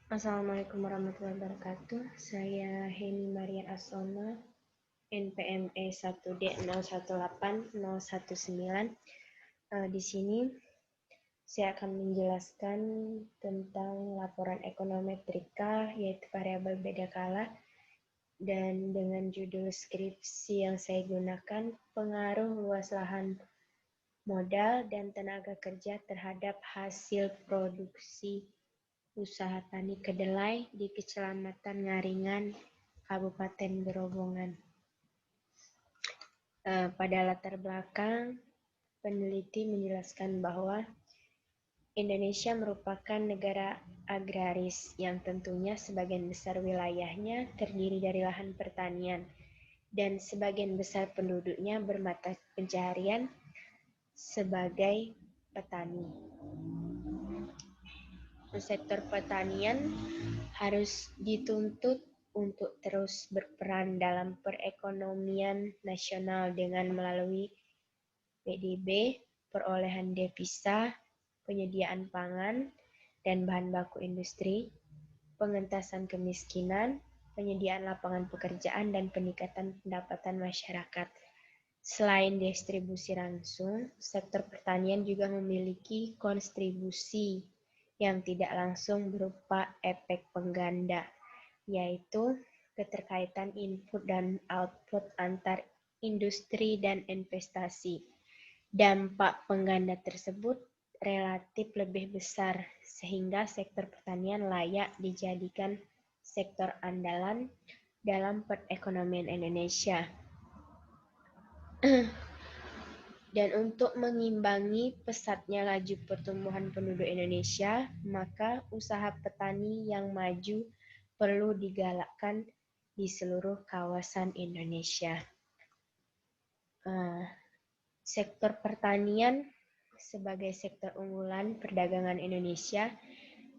Assalamualaikum warahmatullahi wabarakatuh. Saya Heni Maria Asona, NPME 1D018019. Di sini saya akan menjelaskan tentang laporan ekonometrika, yaitu variabel beda kala, dan dengan judul skripsi yang saya gunakan, pengaruh luas lahan modal dan tenaga kerja terhadap hasil produksi usaha tani kedelai di Kecamatan Ngaringan, Kabupaten Grobogan. Pada latar belakang, peneliti menjelaskan bahwa Indonesia merupakan negara agraris yang tentunya sebagian besar wilayahnya terdiri dari lahan pertanian dan sebagian besar penduduknya bermata pencaharian sebagai petani. Sektor pertanian harus dituntut untuk terus berperan dalam perekonomian nasional dengan melalui PDB, perolehan devisa, penyediaan pangan dan bahan baku industri, pengentasan kemiskinan, penyediaan lapangan pekerjaan, dan peningkatan pendapatan masyarakat. Selain distribusi langsung, sektor pertanian juga memiliki kontribusi yang tidak langsung berupa efek pengganda, yaitu keterkaitan input dan output antar industri dan investasi. Dampak pengganda tersebut relatif lebih besar, sehingga sektor pertanian layak dijadikan sektor andalan dalam perekonomian Indonesia. Dan untuk mengimbangi pesatnya laju pertumbuhan penduduk Indonesia, maka usaha petani yang maju perlu digalakkan di seluruh kawasan Indonesia. Sektor pertanian sebagai sektor unggulan perdagangan Indonesia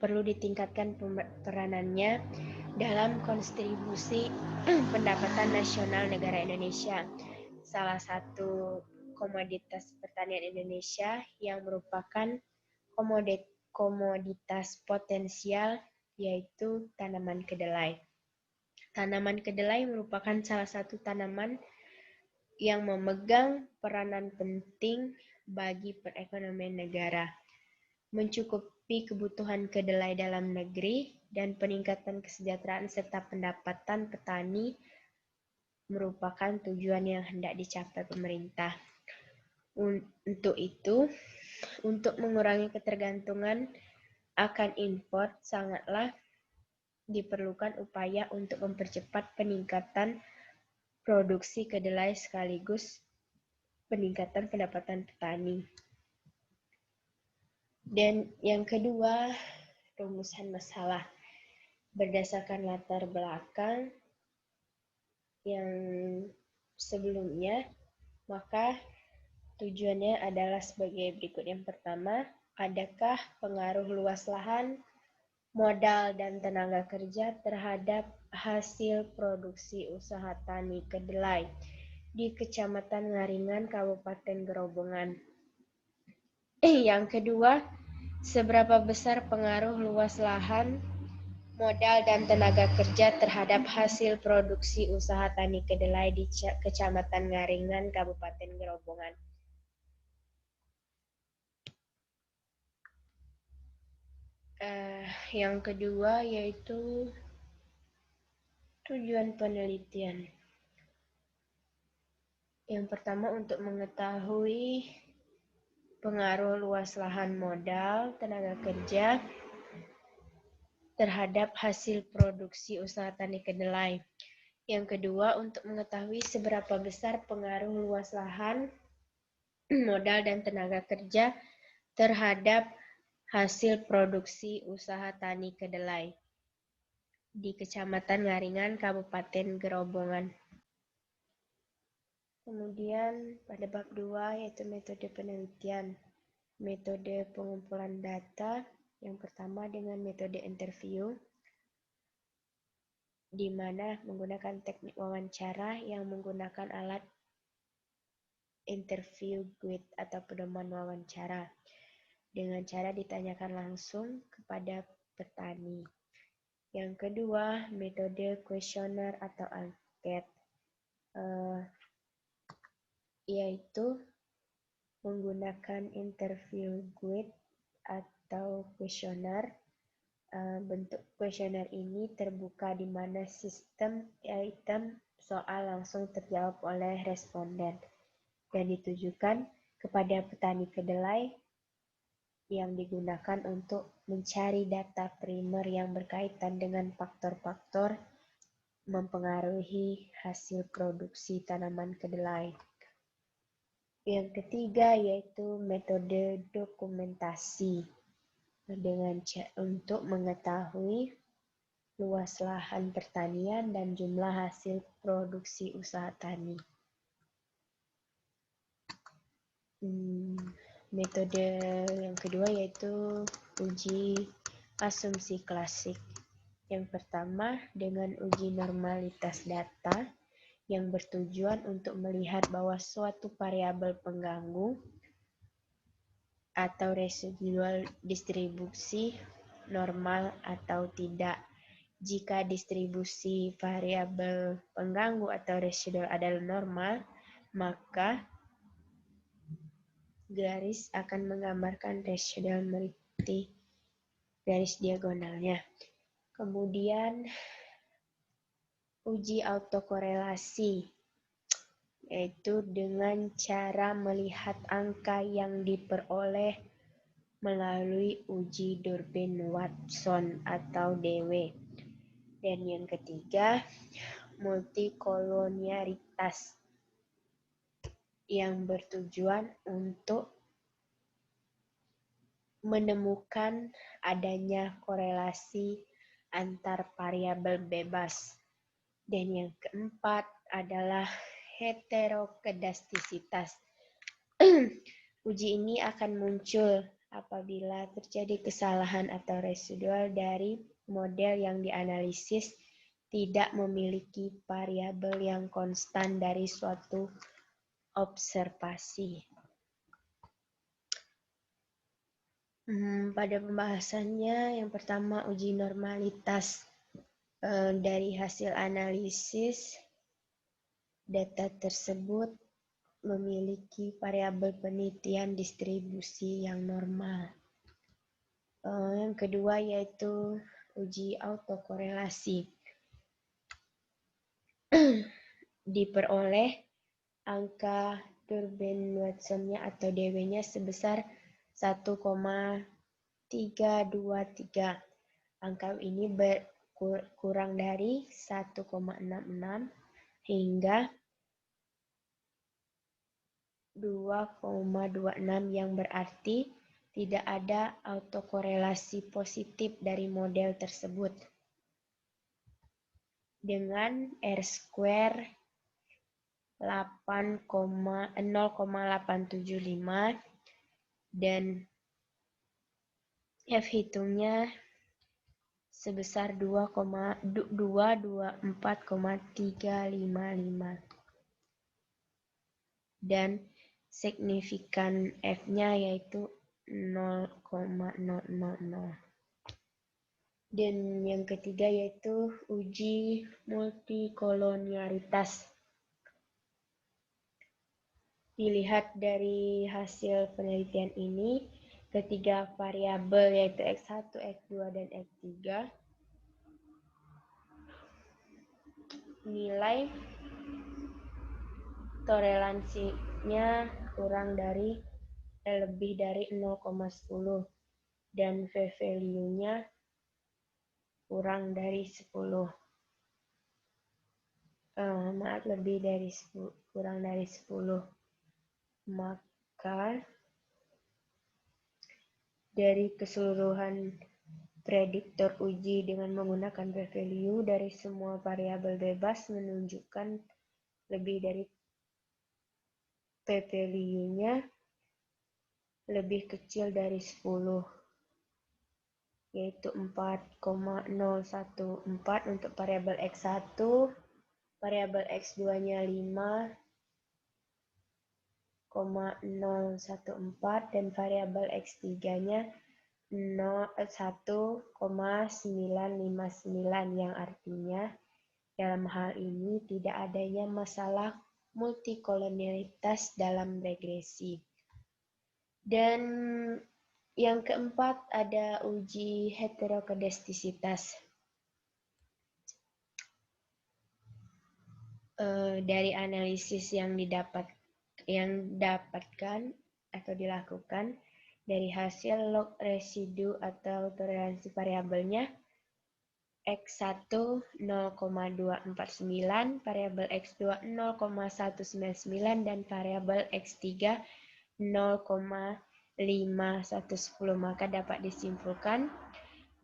perlu ditingkatkan peranannya dalam kontribusi pendapatan nasional negara Indonesia. Salah satu komoditas pertanian Indonesia yang merupakan komoditas potensial yaitu tanaman kedelai. Tanaman kedelai merupakan salah satu tanaman yang memegang peranan penting bagi perekonomian negara, mencukupi kebutuhan kedelai dalam negeri dan peningkatan kesejahteraan serta pendapatan petani merupakan tujuan yang hendak dicapai pemerintah. Untuk itu, untuk mengurangi ketergantungan akan impor, sangatlah diperlukan upaya untuk mempercepat peningkatan produksi kedelai sekaligus peningkatan pendapatan petani. Dan yang kedua, rumusan masalah. Berdasarkan latar belakang yang sebelumnya, maka tujuannya adalah sebagai berikut. Yang pertama, adakah pengaruh luas lahan, modal, dan tenaga kerja terhadap hasil produksi usaha tani kedelai di Kecamatan Ngaringan, Kabupaten Grobogan? Yang kedua, seberapa besar pengaruh luas lahan, modal, dan tenaga kerja terhadap hasil produksi usaha tani kedelai di Kecamatan Ngaringan, Kabupaten Grobogan? Yang kedua yaitu tujuan penelitian. Yang pertama, untuk mengetahui pengaruh luas lahan, modal, tenaga kerja terhadap hasil produksi usaha tani kedelai. Yang kedua, untuk mengetahui seberapa besar pengaruh luas lahan, modal, dan tenaga kerja terhadap hasil produksi usaha tani kedelai di Kecamatan Ngaringan, Kabupaten Grobogan. Kemudian pada bab 2 yaitu metode penelitian. Metode pengumpulan data yang pertama dengan metode interview, di mana menggunakan teknik wawancara yang menggunakan alat interview guide atau pedoman wawancara dengan cara ditanyakan langsung kepada petani. Yang kedua, metode kuesioner atau angket, yaitu menggunakan interview guide atau kuesioner. Bentuk kuesioner ini terbuka di mana sistem item soal langsung terjawab oleh responden dan ditujukan kepada petani kedelai yang digunakan untuk mencari data primer yang berkaitan dengan faktor-faktor mempengaruhi hasil produksi tanaman kedelai. Yang ketiga yaitu metode dokumentasi untuk mengetahui luas lahan pertanian dan jumlah hasil produksi usaha tani. Metode yang kedua yaitu uji asumsi klasik. Yang pertama dengan uji normalitas data yang bertujuan untuk melihat bahwa suatu variabel pengganggu atau residual distribusi normal atau tidak. Jika distribusi variabel pengganggu atau residual adalah normal, maka garis akan menggambarkan residual meliputi garis diagonalnya. Kemudian uji autokorelasi, yaitu dengan cara melihat angka yang diperoleh melalui uji Durbin-Watson atau DW. Dan yang ketiga, multikolonialitas yang bertujuan untuk menemukan adanya korelasi antar variabel bebas. Dan yang keempat adalah heterokedastisitas. Uji ini akan muncul apabila terjadi kesalahan atau residual dari model yang dianalisis tidak memiliki variabel yang konstan dari suatu observasi. Pada pembahasannya, yang pertama uji normalitas dari hasil analisis data tersebut memiliki variabel penelitian distribusi yang normal. Yang kedua yaitu uji autokorelasi. Diperoleh angka Durbin-Watson-nya atau DW-nya sebesar 1,323. Angka ini kurang dari 1,66 hingga 2,26 yang berarti tidak ada autokorelasi positif dari model tersebut. Dengan R-square 0,875 dan F hitungnya sebesar 224,355 dan signifikan F-nya yaitu 0,000. Dan yang ketiga yaitu uji multikolonialitas. Dilihat dari hasil penelitian ini, ketiga variabel yaitu X1, X2, dan X3 nilai toleransinya lebih dari 0,10 dan p-value-nya kurang dari 10. Kurang dari 10. Maka dari keseluruhan prediktor uji dengan menggunakan p-value dari semua variabel bebas menunjukkan lebih dari p-value-nya lebih kecil dari 10, yaitu 4,014 untuk variabel X1, variabel X2-nya 5,014 dan variabel X3-nya 1,959 yang artinya dalam hal ini tidak adanya masalah multikolonialitas dalam regresi. Dan yang keempat ada uji heterokedastisitas. Dari analisis yang dapatkan atau dilakukan dari hasil log residu atau toleransi variabelnya X1 0,249, variabel X2 0,199 dan variabel X3 0,5110. Maka dapat disimpulkan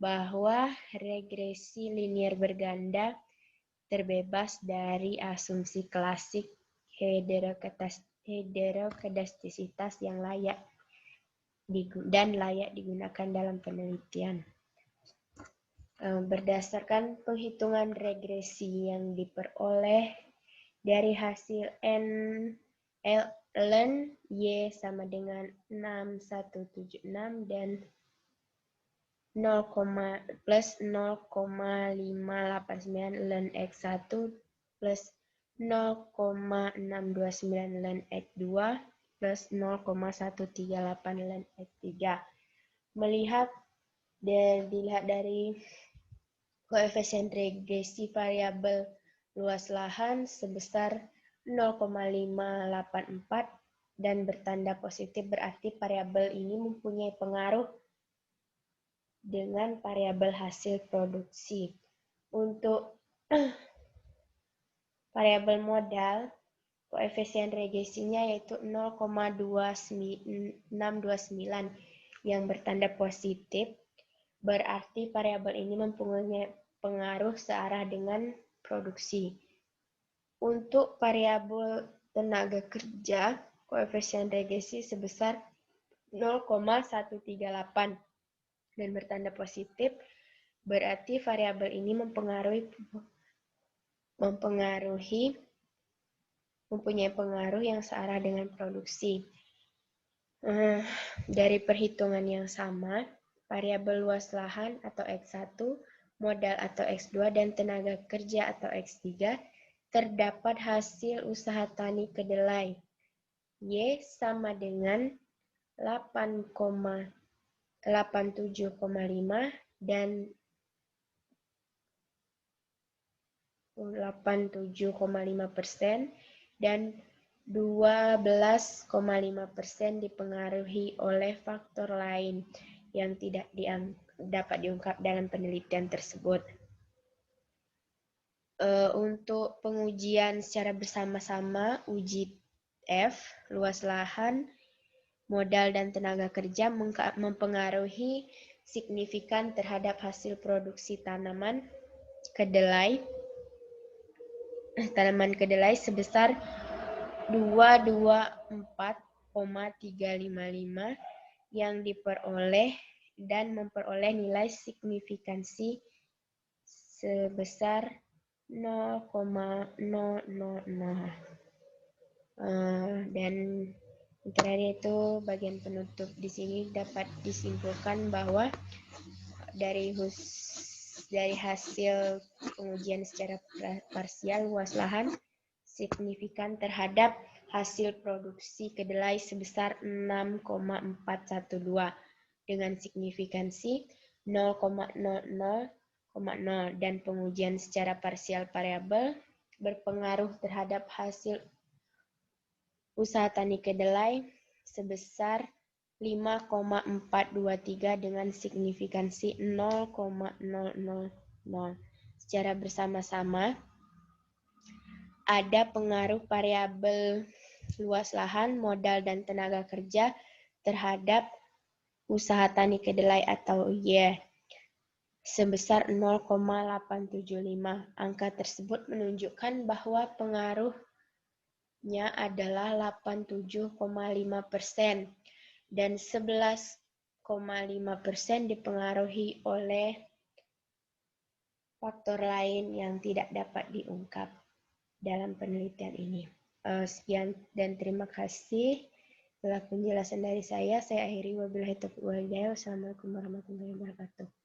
bahwa regresi linier berganda terbebas dari asumsi klasik heterokedastisitas yang layak digunakan dalam penelitian. Berdasarkan penghitungan regresi yang diperoleh dari hasil ln Y sama dengan 6176 dan 0,589 ln X1 plus 0,629 ln X2 plus 0,138 ln X3. Dilihat dari koefisien regresi variabel luas lahan sebesar 0,584 dan bertanda positif berarti variabel ini mempunyai pengaruh dengan variabel hasil produksi. Untuk variabel modal, koefisien regresinya yaitu 0,629 yang bertanda positif, berarti variabel ini mempunyai pengaruh searah dengan produksi. Untuk variabel tenaga kerja, koefisien regresi sebesar 0,138 dan bertanda positif, berarti variabel ini mempunyai pengaruh yang searah dengan produksi. Dari perhitungan yang sama, variabel luas lahan atau X1, modal atau X2, dan tenaga kerja atau X3, terdapat hasil usaha tani kedelai Y sama dengan 87,5 dan 87,5% dan 12,5% dipengaruhi oleh faktor lain yang tidak dapat diungkap dalam penelitian tersebut. Untuk pengujian secara bersama-sama, uji F, luas lahan, modal dan tenaga kerja mempengaruhi signifikan terhadap hasil produksi tanaman kedelai sebesar 224,355 yang diperoleh dan memperoleh nilai signifikansi sebesar 0,000. Dan terakhir itu bagian penutup. Di sini dapat disimpulkan bahwa dari hasil pengujian secara parsial luas lahan signifikan terhadap hasil produksi kedelai sebesar 6,412 dengan signifikansi 0,00,0 dan pengujian secara parsial variabel berpengaruh terhadap hasil usaha tani kedelai sebesar 5,423 dengan signifikansi 0,000. Secara bersama-sama, ada pengaruh variabel luas lahan, modal, dan tenaga kerja terhadap usaha tani kedelai atau Y sebesar 0,875. Angka tersebut menunjukkan bahwa pengaruhnya adalah 87,5% dan 11,5% dipengaruhi oleh faktor lain yang tidak dapat diungkap dalam penelitian ini. Sekian dan terima kasih. Setelah penjelasan dari saya akhiri wabillahi taufiq wal hidayah. Wassalamualaikum warahmatullahi wabarakatuh.